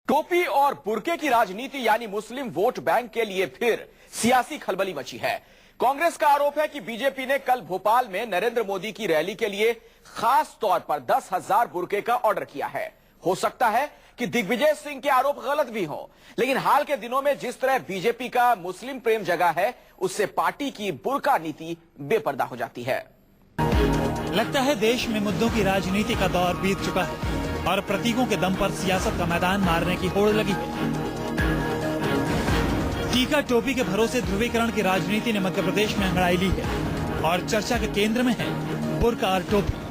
टोपी और बुर्के की राजनीति यानी मुस्लिम वोट बैंक के लिए फिर सियासी खलबली मची है। कांग्रेस का आरोप है कि बीजेपी ने कल भोपाल में नरेंद्र मोदी की रैली के लिए खास तौर पर 10,000 बुर्के का ऑर्डर किया है। हो सकता है कि दिग्विजय सिंह के आरोप गलत भी हो, लेकिन हाल के दिनों में जिस तरह बीजेपी का मुस्लिम प्रेम जगा है, उससे पार्टी की बुर्का नीति बेपर्दा हो जाती है। लगता है देश में मुद्दों की राजनीति का दौर बीत चुका है और प्रतीकों के दम पर सियासत का मैदान मारने की होड़ लगी है। टीका टोपी के भरोसे ध्रुवीकरण की राजनीति ने मध्य प्रदेश में अंगड़ाई ली है और चर्चा के केंद्र में है बुर्का और टोपी।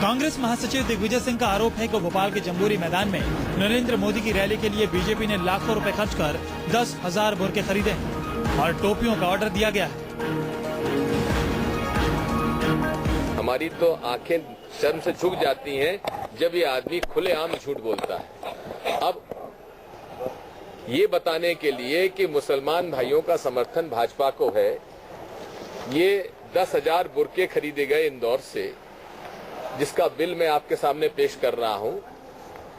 कांग्रेस महासचिव दिग्विजय सिंह का आरोप है कि भोपाल के जम्बूरी मैदान में नरेंद्र मोदी की रैली के लिए बीजेपी ने लाखों रुपए खर्च कर 10,000 बुर्के खरीदे और टोपियों का ऑर्डर दिया गया है। हमारी तो आंखें शर्म से झुक जाती हैं जब ये आदमी खुलेआम झूठ बोलता है। अब ये बताने के लिए कि मुसलमान भाइयों का समर्थन भाजपा को है, ये 10,000 बुर्के खरीदे गए इंदौर से, जिसका बिल मैं आपके सामने पेश कर रहा हूं,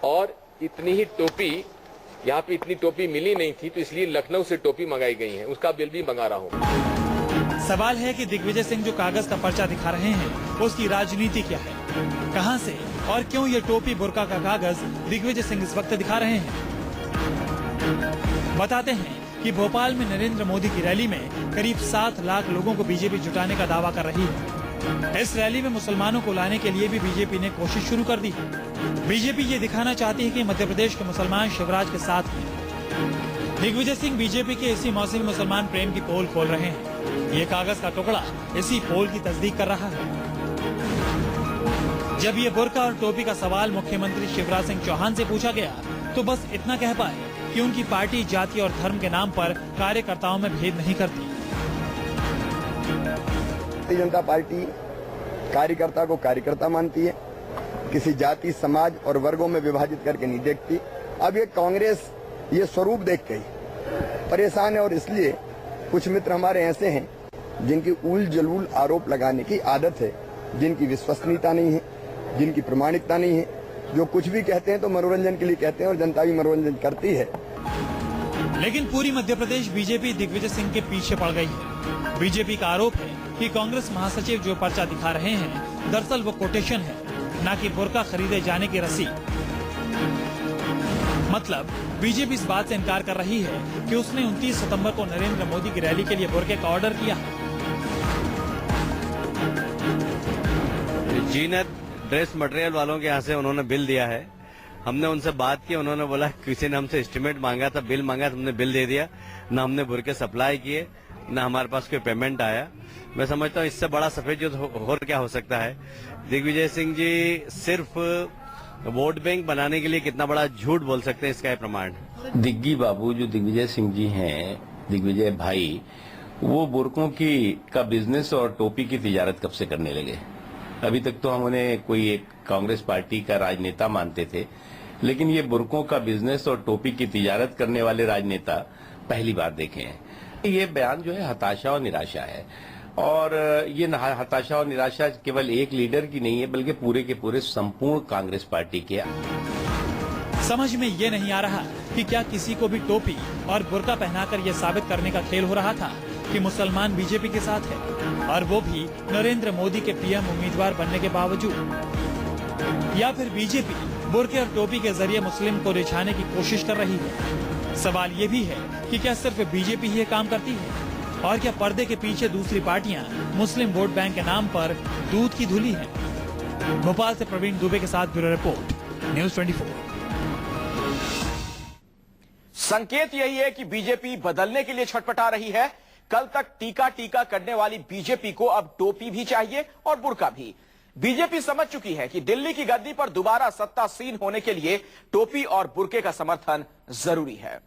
और इतनी ही टोपी, यहाँ पे इतनी टोपी मिली नहीं थी तो इसलिए लखनऊ से टोपी मंगाई गई है, उसका बिल भी मंगा रहा हूं। सवाल है कि दिग्विजय सिंह जो कागज का पर्चा दिखा रहे हैं, उसकी राजनीति क्या है, कहां से और क्यों ये टोपी बुर्का का कागज दिग्विजय सिंह इस वक्त दिखा रहे हैं। बताते हैं कि भोपाल में नरेंद्र मोदी की रैली में करीब 7 लाख लोगों को बीजेपी जुटाने का दावा कर रही है। इस रैली में मुसलमानों को लाने के लिए भी बीजेपी ने कोशिश शुरू कर दी है। बीजेपी ये दिखाना चाहती है कि मध्य प्रदेश के मुसलमान शिवराज के साथ हैं। दिग्विजय सिंह बीजेपी के इसी मौसमी मुसलमान प्रेम की पोल खोल रहे हैं। ये कागज का टुकड़ा इसी पोल की तस्दीक कर रहा है। जब ये बुर्का और टोपी का सवाल मुख्यमंत्री शिवराज सिंह चौहान से पूछा गया तो बस इतना कह पाए कि उनकी पार्टी जाति और धर्म के नाम पर कार्यकर्ताओं में भेद नहीं करती। भारतीय जनता पार्टी कार्यकर्ता को कार्यकर्ता मानती है, किसी जाति, समाज और वर्गों में विभाजित करके नहीं देखती। अब ये कांग्रेस ये स्वरूप देख के परेशान है और इसलिए कुछ मित्र हमारे ऐसे हैं जिनकी उल जलूल आरोप लगाने की आदत है, जिनकी विश्वसनीयता नहीं है, जिनकी प्रामाणिकता नहीं है, जो कुछ भी कहते हैं तो मनोरंजन के लिए कहते हैं और जनता भी मनोरंजन करती है। लेकिन पूरी मध्य प्रदेश बीजेपी दिग्विजय सिंह के पीछे पड़ गई है। बीजेपी का आरोप है कि कांग्रेस महासचिव जो पर्चा दिखा रहे हैं, दरअसल वो कोटेशन है, न कि बुर्का खरीदे जाने की रसीद। मतलब बीजेपी इस बात से इनकार कर रही है कि उसने 29 सितंबर को नरेंद्र मोदी की रैली के लिए बुर्के का ऑर्डर किया। जीनत ड्रेस मटेरियल वालों के यहाँ से उन्होंने बिल दिया है। हमने उनसे बात की, उन्होंने बोला किसी ने हमसे एस्टिमेट मांगा था, बिल मांगा, हमने बिल दे दिया। न हमने बुर्के सप्लाई किए, न हमारे पास कोई पेमेंट आया। मैं समझता हूँ इससे बड़ा सफेद जो और क्या हो सकता है। दिग्विजय सिंह जी सिर्फ वोट बैंक बनाने के लिए कितना बड़ा झूठ बोल सकते हैं, इसका प्रमाण। दिग्गी बाबू जो दिग्विजय सिंह जी हैं, दिग्विजय भाई, वो बुर्कों की का बिजनेस और टोपी की तिजारत कब से करने लगे। अभी तक तो हम उन्हें कोई एक कांग्रेस पार्टी का राजनेता मानते थे, लेकिन ये बुर्कों का बिजनेस और टोपी की तिजारत करने वाले राजनेता पहली बार देखे हैं। ये बयान जो है हताशा और निराशा है, और ये हताशा और निराशा केवल एक लीडर की नहीं है, बल्कि पूरे के पूरे संपूर्ण कांग्रेस पार्टी के। समझ में ये नहीं आ रहा कि क्या किसी को भी टोपी और बुर्का पहनाकर ये साबित करने का खेल हो रहा था कि मुसलमान बीजेपी के साथ है, और वो भी नरेंद्र मोदी के पीएम उम्मीदवार बनने के बावजूद, या फिर बीजेपी बुर्के और टोपी के जरिए मुस्लिम को रिझाने की कोशिश कर रही है। सवाल ये भी है कि क्या सिर्फ बीजेपी ही ये काम करती है, और क्या पर्दे के पीछे दूसरी पार्टियां मुस्लिम वोट बैंक के नाम पर दूध की धुली हैं। भोपाल से प्रवीण दुबे के साथ ब्यूरो रिपोर्ट, न्यूज़ 24। संकेत यही है कि बीजेपी बदलने के लिए छटपटा रही है। कल तक टीका करने वाली बीजेपी को अब टोपी भी चाहिए और बुर्का भी। बीजेपी समझ चुकी है कि दिल्ली की गद्दी पर दोबारा सत्तासीन होने के लिए टोपी और बुर्के का समर्थन जरूरी है।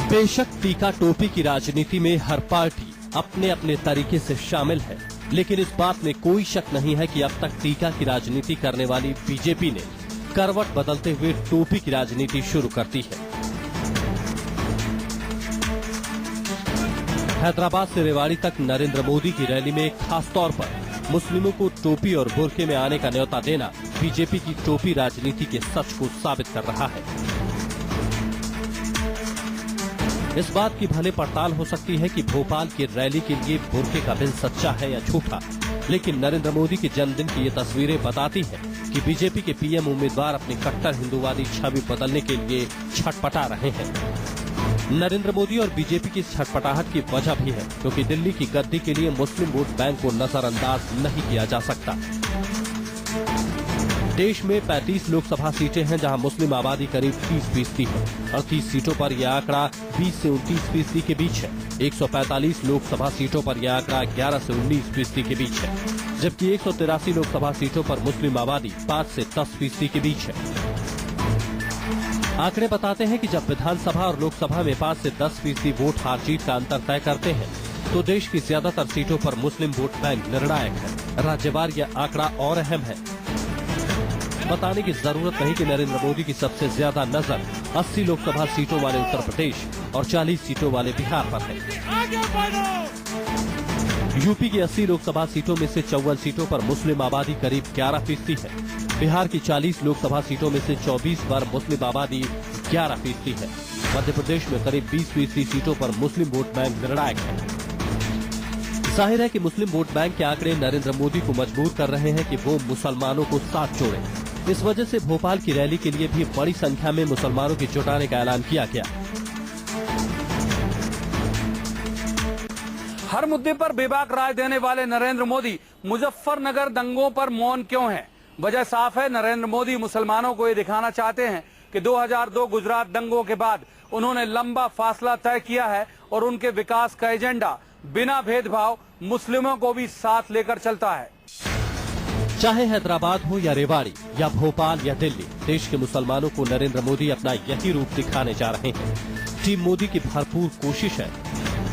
बेशक टीका टोपी की राजनीति में हर पार्टी अपने अपने तरीके से शामिल है, लेकिन इस बात में कोई शक नहीं है कि अब तक टीका की राजनीति करने वाली बीजेपी ने करवट बदलते हुए टोपी की राजनीति शुरू कर दी है। हैदराबाद से रेवाड़ी तक नरेंद्र मोदी की रैली में खास तौर पर मुस्लिमों को टोपी और बुर्के में आने का न्योता देना बीजेपी की टोपी राजनीति के सच को साबित कर रहा है। इस बात की भले पड़ताल हो सकती है कि भोपाल की रैली के लिए बुर्के का बिल सच्चा है या झूठा, लेकिन नरेंद्र मोदी के जन्मदिन की ये तस्वीरें बताती हैं कि बीजेपी के पीएम उम्मीदवार अपनी कट्टर हिंदूवादी छवि बदलने के लिए छटपटा रहे हैं। नरेंद्र मोदी और बीजेपी की छटपटाहट की वजह भी है क्योंकि दिल्ली की गद्दी के लिए मुस्लिम वोट बैंक को नजरअंदाज नहीं किया जा सकता। देश में 35 लोकसभा सीटें हैं जहां मुस्लिम आबादी करीब 30% है और 30 सीटों पर यह आंकड़ा 20 से 29% के बीच है। 145 लोकसभा सीटों पर यह आंकड़ा 11 से 19% के बीच है, जबकि 183 लोकसभा सीटों पर मुस्लिम आबादी 5 से 10% के बीच है। आंकड़े बताते हैं कि जब विधानसभा और लोकसभा में 5 से 10% वोट हार जीत का अंतर तय करते हैं तो देश की ज्यादातर सीटों पर मुस्लिम वोट बैंक निर्णायक है। राज्यवार यह आंकड़ा और अहम है। बताने की जरूरत नहीं कि नरेंद्र मोदी की सबसे ज्यादा नजर 80 लोकसभा सीटों वाले उत्तर प्रदेश और 40 सीटों वाले बिहार पर है। यूपी की 80 लोकसभा सीटों में से 54 सीटों पर मुस्लिम आबादी करीब 11% है। बिहार की 40 लोकसभा सीटों में से 24 पर मुस्लिम आबादी 11% है। मध्य प्रदेश में करीब 20% सीटों पर मुस्लिम वोट बैंक निर्णायक है। जाहिर है कि मुस्लिम वोट बैंक के आंकड़े नरेंद्र मोदी को मजबूर कर रहे हैं कि वो मुसलमानों को साथ जोड़े। इस वजह से भोपाल की रैली के लिए भी बड़ी संख्या में मुसलमानों के जुटाने का ऐलान किया गया। हर मुद्दे पर बेबाक राय देने वाले नरेंद्र मोदी मुजफ्फरनगर दंगों पर मौन क्यों हैं? वजह साफ है, नरेंद्र मोदी मुसलमानों को ये दिखाना चाहते हैं कि 2002 गुजरात दंगों के बाद उन्होंने लंबा फासला तय किया है और उनके विकास का एजेंडा बिना भेदभाव मुस्लिमों को भी साथ लेकर चलता है। चाहे हैदराबाद हो या रेवाड़ी या भोपाल या दिल्ली, देश के मुसलमानों को नरेंद्र मोदी अपना यही रूप दिखाने जा रहे हैं। टीम मोदी की भरपूर कोशिश है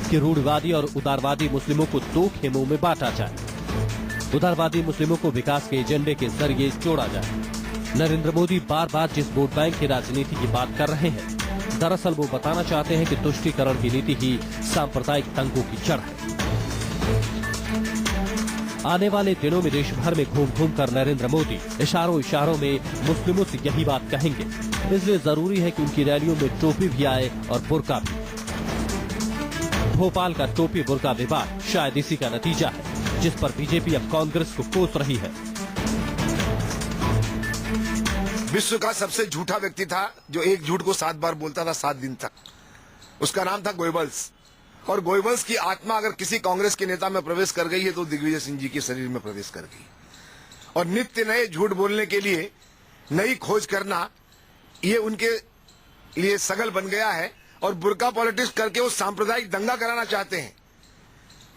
कि रूढ़िवादी और उदारवादी मुस्लिमों को दो खेमों में बांटा जाए। उदारवादी मुस्लिमों को विकास के एजेंडे के जरिए जोड़ा जाए। नरेंद्र मोदी बार बार जिस वोट बैंक की राजनीति की बात कर रहे हैं, दरअसल वो बताना चाहते हैं कि तुष्टीकरण की नीति ही सांप्रदायिक दंगों की जड़ है। आने वाले दिनों में देश भर में घूम घूम कर नरेंद्र मोदी इशारों इशारों में मुस्लिमों से यही बात कहेंगे। इसलिए जरूरी है कि उनकी रैलियों में टोपी भी आए और बुर्का भी। भोपाल का टोपी बुर्का विवाद शायद इसी का नतीजा है, जिस पर बीजेपी अब कांग्रेस को कोस रही है। विश्व का सबसे झूठा व्यक्ति था जो एक झूठ को 7 बार बोलता था 7 दिन तक। उसका नाम था गोयबल्स। और गोयबल्स की आत्मा अगर किसी कांग्रेस के नेता में प्रवेश कर गई है तो दिग्विजय सिंह जी के शरीर में प्रवेश कर गई। और नित्य नए झूठ बोलने के लिए नई खोज करना ये उनके लिए सगल बन गया है और बुर्का पॉलिटिक्स करके वो सांप्रदायिक दंगा कराना चाहते हैं।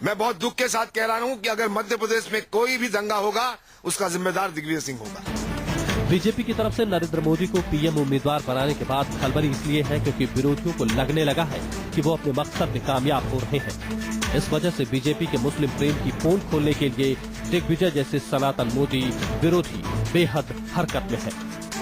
मैं बहुत दुख के साथ कह रहा हूं कि अगर मध्य प्रदेश में कोई भी दंगा होगा उसका जिम्मेदार दिग्विजय सिंह होगा। बीजेपी की तरफ से नरेंद्र मोदी को पीएम उम्मीदवार बनाने के बाद खलबली इसलिए है क्योंकि विरोधियों को लगने लगा है कि वो अपने मकसद में कामयाब हो रहे हैं। इस वजह से बीजेपी के मुस्लिम प्रेम की पोल खोलने के लिए दिग्विजय जैसे सनातन मोदी विरोधी बेहद हरकत में है।